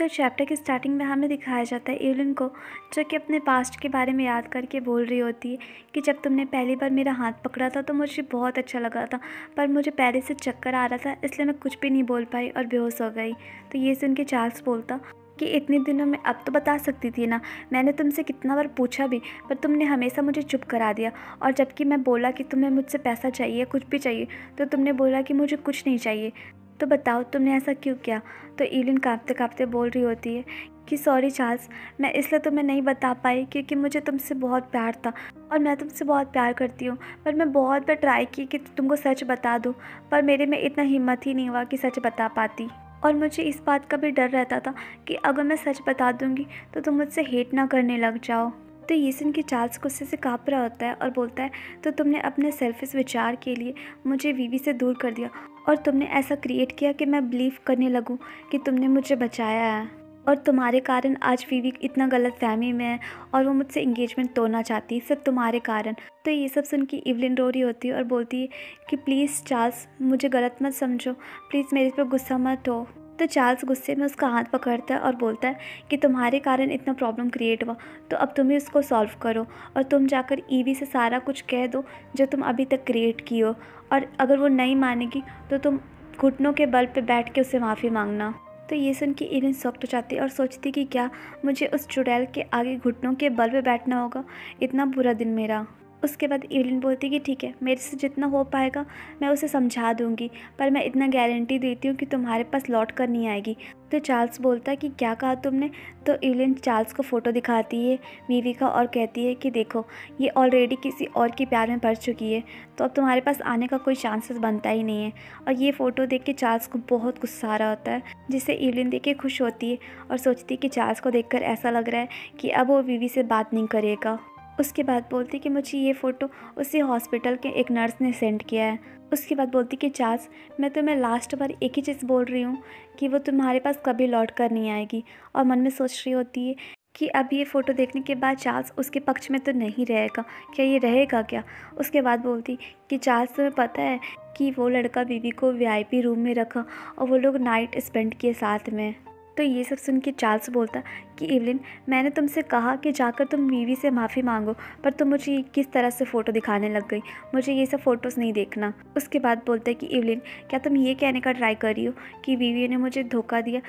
तो चैप्टर की स्टार्टिंग में हमें दिखाया जाता है एवलिन को, जो कि अपने पास्ट के बारे में याद करके बोल रही होती है कि जब तुमने पहली बार मेरा हाथ पकड़ा था तो मुझे बहुत अच्छा लगा था, पर मुझे पहले से चक्कर आ रहा था, इसलिए मैं कुछ भी नहीं बोल पाई और बेहोश हो गई। तो ये सुन के चार्ल्स बोलता कि इतने दिनों में अब तो बता सकती थी ना, मैंने तुमसे कितना बार पूछा भी, पर तुमने हमेशा मुझे चुप करा दिया। और जबकि मैं बोला कि तुम्हें मुझसे पैसा चाहिए, कुछ भी चाहिए, तो तुमने बोला कि मुझे कुछ नहीं चाहिए। तो बताओ तुमने ऐसा क्यों किया? तो एवलिन काँपते काँपते बोल रही होती है कि सॉरी चार्ल्स, मैं इसलिए तुम्हें नहीं बता पाई क्योंकि मुझे तुमसे बहुत प्यार था और मैं तुमसे बहुत प्यार करती हूँ। पर मैं बहुत बार ट्राई की कि तुमको सच बता दूँ, पर मेरे में इतना हिम्मत ही नहीं हुआ कि सच बता पाती। और मुझे इस बात का भी डर रहता था कि अगर मैं सच बता दूँगी तो तुम मुझसे हेट ना करने लग जाओ। तो ये सुन के चार्ल्स गुस्से से काँप रहा होता है और बोलता है, तो तुमने अपने सेल्फिश विचार के लिए मुझे वीवी से दूर कर दिया और तुमने ऐसा क्रिएट किया कि मैं बिलीव करने लगूं कि तुमने मुझे बचाया है, और तुम्हारे कारण आज वीवी इतना गलत फहमी में है और वो मुझसे इंगेजमेंट तोड़ना चाहती है, सिर्फ तुम्हारे कारण। तो ये सब सुन के एवलिन रो रही होती है और बोलती है कि प्लीज़ चार्ल्स, मुझे गलत मत समझो, प्लीज़ मेरे पर गुस्सा मत हो। तो चार्ल्स गुस्से में उसका हाथ पकड़ता है और बोलता है कि तुम्हारे कारण इतना प्रॉब्लम क्रिएट हुआ, तो अब तुम ही उसको सॉल्व करो और तुम जाकर ईवी से सारा कुछ कह दो जो तुम अभी तक क्रिएट की हो, और अगर वो नहीं मानेगी तो तुम घुटनों के बल पे बैठ के उससे माफ़ी मांगना। तो ये सुन के एवलिन शॉक्ड हो जाती है और सोचती कि क्या मुझे उस चुड़ैल के आगे घुटनों के बल पे बैठना होगा, इतना बुरा दिन मेरा। उसके बाद एवलिन बोलती कि ठीक है, मेरे से जितना हो पाएगा मैं उसे समझा दूंगी, पर मैं इतना गारंटी देती हूँ कि तुम्हारे पास लौट कर नहीं आएगी। तो चार्ल्स बोलता है कि क्या कहा तुमने? तो एवलिन चार्ल्स को फ़ोटो दिखाती है वीवी का और कहती है कि देखो, ये ऑलरेडी किसी और के प्यार में पड़ चुकी है, तो अब तुम्हारे पास आने का कोई चांसेस बनता ही नहीं है। और ये फ़ोटो देख के चार्ल्स को बहुत गुस्सा आ रहा होता है, जिससे एवलिन देख के खुश होती है और सोचती है कि चार्ल्स को देखकर ऐसा लग रहा है कि अब वो वीवी से बात नहीं करेगा। उसके बाद बोलती कि मुझे ये फ़ोटो उसी हॉस्पिटल के एक नर्स ने सेंड किया है। उसके बाद बोलती कि चार्ल्स, मैं तुम्हें लास्ट बार एक ही चीज़ बोल रही हूँ कि वो तुम्हारे पास कभी लौट कर नहीं आएगी। और मन में सोच रही होती है कि अब ये फ़ोटो देखने के बाद चार्ल्स उसके पक्ष में तो नहीं रहेगा, क्या ये रहेगा क्या? उसके बाद बोलती कि चार्ल्स, तुम्हें पता है कि वो लड़का बीवी को वीआईपी रूम में रखा और वो लोग नाइट स्पेंड किए साथ में। तो ये सब सुन के चार्ल्स बोलता कि एवलिन, मैंने तुमसे कहा कि जाकर तुम वीवी से माफ़ी मांगो, पर तुम मुझे किस तरह से फ़ोटो दिखाने लग गई, मुझे ये सब फ़ोटोज़ नहीं देखना। उसके बाद बोलता है कि एवलिन, क्या तुम ये कहने का ट्राई कर रही हो कि वीवी ने मुझे धोखा दिया?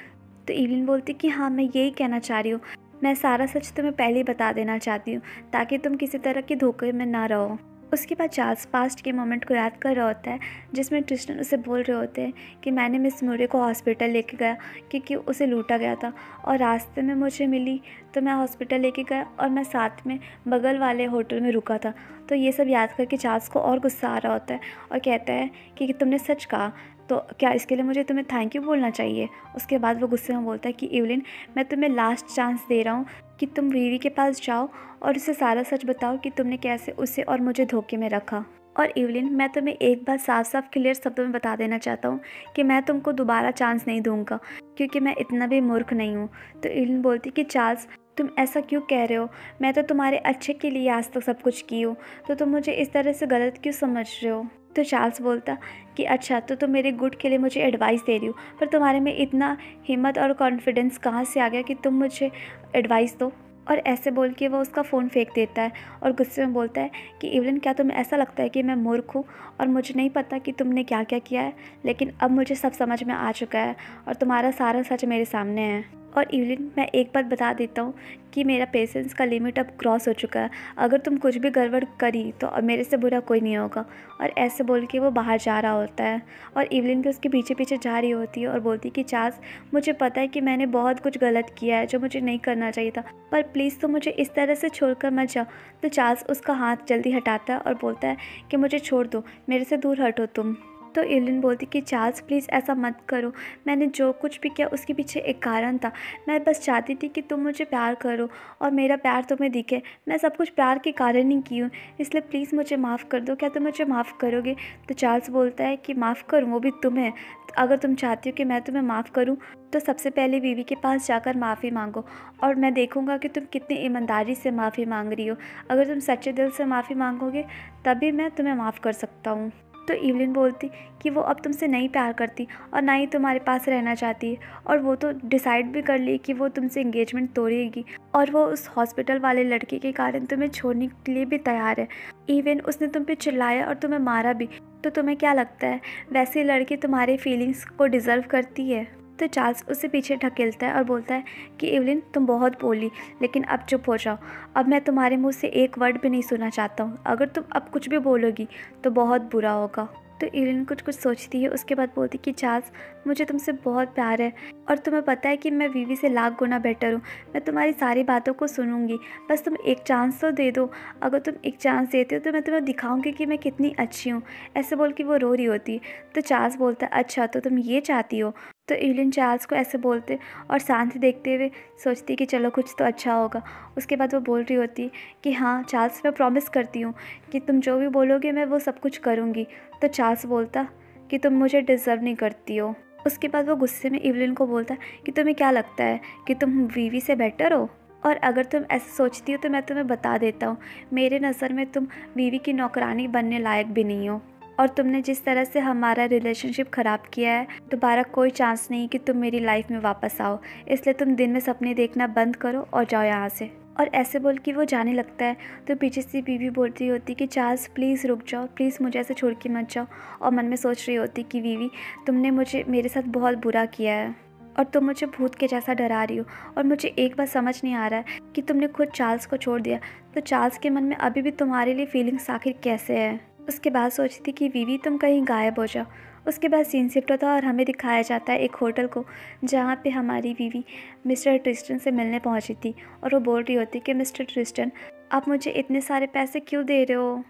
तो एवलिन बोलती कि हाँ, मैं यही कहना चाह रही हूँ, मैं सारा सच तुम्हें पहले ही बता देना चाहती हूँ ताकि तुम किसी तरह के धोखे में ना रहो। उसके बाद चार्ल्स पास्ट के मोमेंट को याद कर रहा होता है, जिसमें ट्रिस्टन उसे बोल रहे होते हैं कि मैंने मिस मूरे को हॉस्पिटल लेके गया क्योंकि उसे लूटा गया था, और रास्ते में मुझे मिली तो मैं हॉस्पिटल लेके गया और मैं साथ में बगल वाले होटल में रुका था। तो ये सब याद करके चार्ल्स को और गुस्सा आ रहा होता है और कहता है कि तुमने सच कहा, तो क्या इसके लिए मुझे तुम्हें थैंक यू बोलना चाहिए? उसके बाद वो गुस्से में बोलता है कि एवलिन, मैं तुम्हें लास्ट चांस दे रहा हूँ कि तुम वीवी के पास जाओ और उसे सारा सच बताओ कि तुमने कैसे उसे और मुझे धोखे में रखा। और एवलिन, मैं तुम्हें एक बात साफ साफ क्लियर शब्दों में बता देना चाहता हूँ कि मैं तुमको दोबारा चांस नहीं दूंगा, क्योंकि मैं इतना भी मूर्ख नहीं हूँ। तो एवलिन बोलती कि चार्ल्स, तुम ऐसा क्यों कह रहे हो? मैं तो तुम्हारे अच्छे के लिए आज तक सब कुछ की हूँ, तो तुम मुझे इस तरह से गलत क्यों समझ रहे हो? तो चार्ल्स बोलता कि अच्छा, तो तुम मेरे गुड के लिए मुझे एडवाइस दे रही हो, पर तुम्हारे में इतना हिम्मत और कॉन्फिडेंस कहाँ से आ गया कि तुम मुझे एडवाइस दो? और ऐसे बोल के वो उसका फ़ोन फेंक देता है और गुस्से में बोलता है कि एवलिन, क्या तुम्हें ऐसा लगता है कि मैं मूर्ख हूँ और मुझे नहीं पता कि तुमने क्या क्या किया है? लेकिन अब मुझे सब समझ में आ चुका है और तुम्हारा सारा सच मेरे सामने है। और एवलिन, मैं एक बात बता देता हूँ कि मेरा पेशेंस का लिमिट अब क्रॉस हो चुका है, अगर तुम कुछ भी गड़बड़ करी तो अब मेरे से बुरा कोई नहीं होगा। और ऐसे बोल के वो बाहर जा रहा होता है और एवलिन भी उसके पीछे पीछे जा रही होती है और बोलती कि चार्ल्स, मुझे पता है कि मैंने बहुत कुछ गलत किया है जो मुझे नहीं करना चाहिए था, पर प्लीज़ तुम मुझे इस तरह से छोड़कर मत जाओ। तो चार्ल्स उसका हाथ जल्दी हटाता है और बोलता है कि मुझे छोड़ दो, मेरे से दूर हटो तुम। तो एवलिन बोलती कि चार्ल्स, प्लीज़ ऐसा मत करो, मैंने जो कुछ भी किया उसके पीछे एक कारण था, मैं बस चाहती थी कि तुम मुझे प्यार करो और मेरा प्यार तुम्हें दिखे, मैं सब कुछ प्यार के कारण ही की हूँ, इसलिए प्लीज़ मुझे माफ़ कर दो, क्या तुम मुझे माफ़ करोगे? तो चार्ल्स बोलता है कि माफ़ करूँ, वो भी तुम्हें? तो अगर तुम चाहती हो कि मैं तुम्हें माफ़ करूँ तो सबसे पहले वीवी के पास जाकर माफ़ी मांगो और मैं देखूंगा कि तुम कितनी ईमानदारी से माफ़ी मांग रही हो। अगर तुम सच्चे दिल से माफ़ी मांगोगे तभी मैं तुम्हें माफ़ कर सकता हूँ। तो इवलिन बोलती कि वो अब तुमसे नहीं प्यार करती और ना ही तुम्हारे पास रहना चाहती है, और वो तो डिसाइड भी कर ली कि वो तुमसे एंगेजमेंट तोड़ेगी और वो उस हॉस्पिटल वाले लड़के के कारण तुम्हें छोड़ने के लिए भी तैयार है। इवन उसने तुम पे चिल्लाया और तुम्हें मारा भी। तो तुम्हें क्या लगता है वैसे लड़की तुम्हारे फीलिंग्स को डिज़र्व करती है? तो चार्ल्स उसे पीछे ढकेलता है और बोलता है कि इवलिन तुम बहुत बोली, लेकिन अब चुप हो जाओ। अब मैं तुम्हारे मुंह से एक वर्ड भी नहीं सुनना चाहता हूँ। अगर तुम अब कुछ भी बोलोगी तो बहुत बुरा होगा। तो इवलिन कुछ कुछ सोचती है, उसके बाद बोलती कि चार्ल्स मुझे तुमसे बहुत प्यार है और तुम्हें पता है कि मैं वीवी से लाख गुना बेटर हूँ। मैं तुम्हारी सारी बातों को सुनूंगी, बस तुम एक चांस तो दे दो। अगर तुम एक चांस देते हो तो मैं तुम्हें दिखाऊंगी कि मैं कितनी अच्छी हूँ। ऐसे बोल के वो रो रही होती है। तो चार्ल्स बोलता है अच्छा तो तुम ये चाहती हो। तो इवलिन चार्ल्स को ऐसे बोलते और शांति देखते हुए सोचती कि चलो कुछ तो अच्छा होगा। उसके बाद वो बोल रही होती कि हाँ चार्ल्स मैं प्रॉमिस करती हूँ कि तुम जो भी बोलोगे मैं वो सब कुछ करूँगी। तो चार्ल्स बोलता कि तुम मुझे डिज़र्व नहीं करती हो। उसके बाद वो गुस्से में इवलिन को बोलता कि तुम्हें क्या लगता है कि तुम वीवी से बेटर हो? और अगर तुम ऐसे सोचती हो तो मैं तुम्हें बता देता हूँ, मेरे नज़र में तुम वीवी की नौकरानी बनने लायक भी नहीं हो। और तुमने जिस तरह से हमारा रिलेशनशिप ख़राब किया है, दोबारा कोई चांस नहीं कि तुम मेरी लाइफ में वापस आओ। इसलिए तुम दिन में सपने देखना बंद करो और जाओ यहाँ से। और ऐसे बोल के वो जाने लगता है। तो पीछे से बीवी बोलती होती कि चार्ल्स प्लीज़ रुक जाओ, प्लीज़ मुझे ऐसे छोड़ के मत जाओ। और मन में सोच रही होती कि बीवी तुमने मेरे साथ बहुत बुरा किया है और तुम मुझे भूत के जैसा डरा रही हो। और मुझे एक बात समझ नहीं आ रहा है कि तुमने खुद चार्ल्स को छोड़ दिया, तो चार्ल्स के मन में अभी भी तुम्हारे लिए फीलिंग्स आखिर कैसे है? उसके बाद सोचती कि वीवी तुम कहीं गायब हो जाओ। उसके बाद सीन शिफ्ट होता है और हमें दिखाया जाता है एक होटल को, जहाँ पे हमारी वीवी मिस्टर ट्रिस्टन से मिलने पहुँची थी। और वो बोल रही होती कि मिस्टर ट्रिस्टन आप मुझे इतने सारे पैसे क्यों दे रहे हो?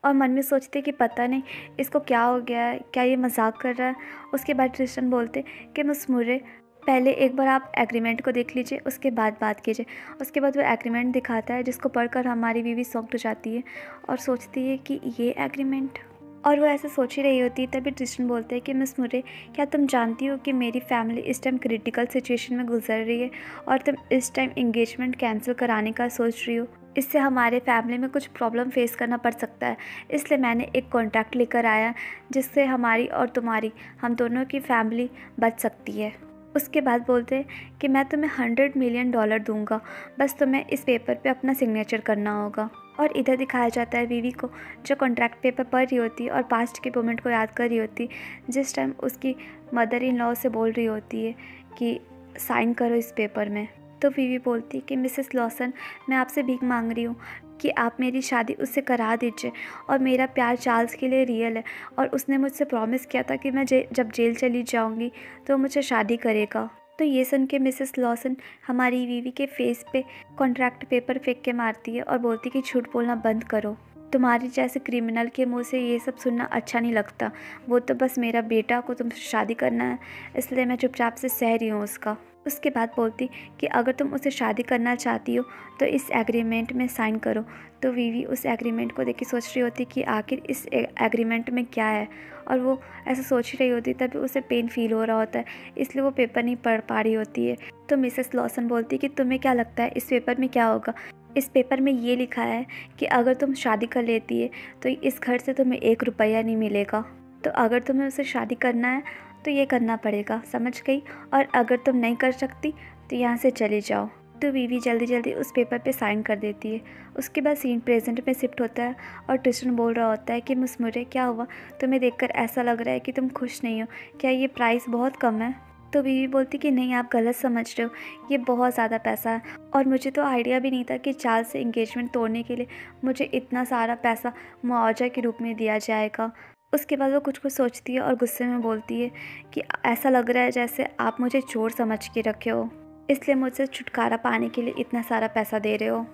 और मन में सोचते कि पता नहीं इसको क्या हो गया है, क्या ये मजाक कर रहा है। उसके बाद ट्रिस्टन बोलते कि मिस मुर्रे पहले एक बार आप एग्रीमेंट को देख लीजिए, उसके बाद बात कीजिए। उसके बाद वो एग्रीमेंट दिखाता है जिसको पढ़कर हमारी बीवी शॉक्ड हो जाती है और सोचती है कि ये एग्रीमेंट। और वो ऐसे सोच ही रही होती है तभी ट्रिस्टन बोलते हैं कि मिस मुर्रे क्या तुम जानती हो कि मेरी फैमिली इस टाइम क्रिटिकल सिचुएशन में गुजर रही है और तुम इस टाइम एंगेजमेंट कैंसिल कराने का सोच रही हो? इससे हमारे फैमिली में कुछ प्रॉब्लम फेस करना पड़ सकता है। इसलिए मैंने एक कॉन्ट्रैक्ट लेकर आया जिससे हमारी और तुम्हारी, हम दोनों की फैमिली बच सकती है। उसके बाद बोलते हैं कि मैं तुम्हें $100 मिलियन दूंगा, बस तुम्हें इस पेपर पे अपना सिग्नेचर करना होगा। और इधर दिखाया जाता है बीवी को जो कॉन्ट्रैक्ट पेपर पढ़ रही होती है और पास्ट के मोमेंट को याद कर रही होती है, जिस टाइम उसकी मदर इन लॉ से बोल रही होती है कि साइन करो इस पेपर में। तो बीवी बोलती है कि मिसेस लॉसन मैं आपसे भीख मांग रही हूँ कि आप मेरी शादी उससे करा दीजिए। और मेरा प्यार चार्ल्स के लिए रियल है और उसने मुझसे प्रॉमिस किया था कि मैं जब जेल चली जाऊंगी तो मुझे शादी करेगा। तो ये सुन के मिसेस लॉसन हमारी बीवी के फेस पे कॉन्ट्रैक्ट पेपर फेंक के मारती है और बोलती कि झूठ बोलना बंद करो। तुम्हारी जैसे क्रिमिनल के मुंह से ये सब सुनना अच्छा नहीं लगता। वो तो बस मेरा बेटा को तुमसे शादी करना है, इसलिए मैं चुपचाप से सह रही हूँ उसका। उसके बाद बोलती कि अगर तुम उसे शादी करना चाहती हो तो इस एग्रीमेंट में साइन करो। तो वीवी उस एग्रीमेंट को देख के सोच रही होती कि आखिर इस एग्रीमेंट में क्या है, और वो ऐसा सोच रही होती तभी उसे पेन फील हो रहा होता है, इसलिए वो पेपर नहीं पढ़ पा रही होती है। तो मिसेस लॉसन बोलती कि तुम्हें क्या लगता है इस पेपर में क्या होगा? इस पेपर में ये लिखा है कि अगर तुम शादी कर लेती है तो इस घर से तुम्हें $1 नहीं मिलेगा। तो अगर तुम्हें उसे शादी करना है तो ये करना पड़ेगा, समझ गई? और अगर तुम नहीं कर सकती तो यहाँ से चली जाओ। तो बीवी जल्दी जल्दी उस पेपर पे साइन कर देती है। उसके बाद सीन प्रेजेंट में शिफ्ट होता है और ट्रिस्टन बोल रहा होता है कि मिस मुर्रे क्या हुआ, तुम्हें देखकर ऐसा लग रहा है कि तुम खुश नहीं हो, क्या ये प्राइस बहुत कम है? तो बीवी बोलती कि नहीं आप गलत समझ रहे हो, ये बहुत ज़्यादा पैसा है और मुझे तो आइडिया भी नहीं था कि चार्ल्स से एंगेजमेंट तोड़ने के लिए मुझे इतना सारा पैसा मुआवजा के रूप में दिया जाएगा। उसके बाद वो कुछ कुछ सोचती है और गुस्से में बोलती है कि ऐसा लग रहा है जैसे आप मुझे चोर समझ के रखे हो, इसलिए मुझसे छुटकारा पाने के लिए इतना सारा पैसा दे रहे हो।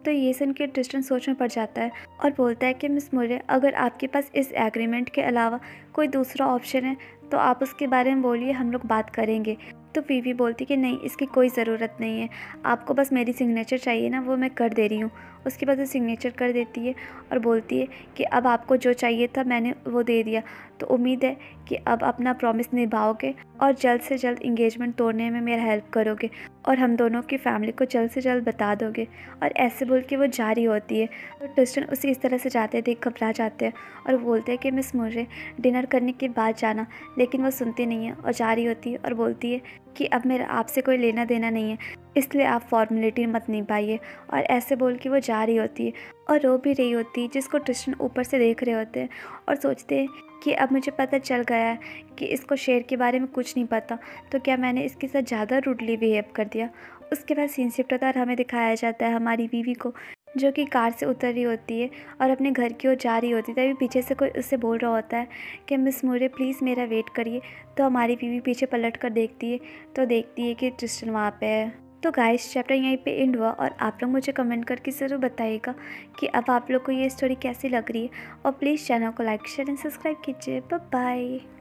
तो ये सुन के ट्रिस्टन सोच में पड़ जाता है और बोलता है कि मिस मुर्रे अगर आपके पास इस एग्रीमेंट के अलावा कोई दूसरा ऑप्शन है तो आप उसके बारे में बोलिए, हम लोग बात करेंगे। तो वीवी बोलती कि नहीं इसकी कोई ज़रूरत नहीं है, आपको बस मेरी सिग्नेचर चाहिए ना, वो मैं कर दे रही हूँ। उसके बाद वो सिग्नेचर कर देती है और बोलती है कि अब आपको जो चाहिए था मैंने वो दे दिया, तो उम्मीद है कि अब अपना प्रॉमिस निभाओगे और जल्द से जल्द इंगेजमेंट तोड़ने में मेरा हेल्प करोगे और हम दोनों की फैमिली को जल्द से जल्द बता दोगे। और ऐसे बोल के वो जारी होती है। तो ट्रिस्टन उसे इस तरह से जाते देख घबरा जाते हैं और वो बोलते हैं कि मिस मुझे डिनर करने के बाद जाना, लेकिन वो सुनती नहीं है और जारी होती है और बोलती है कि अब मेरा आपसे कोई लेना देना नहीं है, इसलिए आप फॉर्मेलिटी मत निभाइए। और ऐसे बोल के वो जा रही होती है और रो भी रही होती है, जिसको ट्रिस्टन ऊपर से देख रहे होते हैं और सोचते हैं कि अब मुझे पता चल गया है कि इसको शेर के बारे में कुछ नहीं पता, तो क्या मैंने इसके साथ ज़्यादा रूडली बिहेव कर दिया। उसके बाद सीन शिफ्ट होता है और हमें दिखाया जाता है हमारी बीवी को, जो कि कार से उतर रही होती है और अपने घर की ओर जा रही होती है। तभी पीछे से कोई उससे बोल रहा होता है कि मिस मुरे प्लीज़ मेरा वेट करिए। तो हमारी बीवी पीछे पलट कर देखती है तो देखती है कि ट्रिस्टन वहाँ पे है। तो गाइस चैप्टर यहीं पे एंड हुआ और आप लोग मुझे कमेंट करके ज़रूर बताइएगा कि अब आप लोग को ये स्टोरी कैसी लग रही है और प्लीज़ चैनल को लाइक शेयर एंड सब्सक्राइब कीजिए। Bye bye.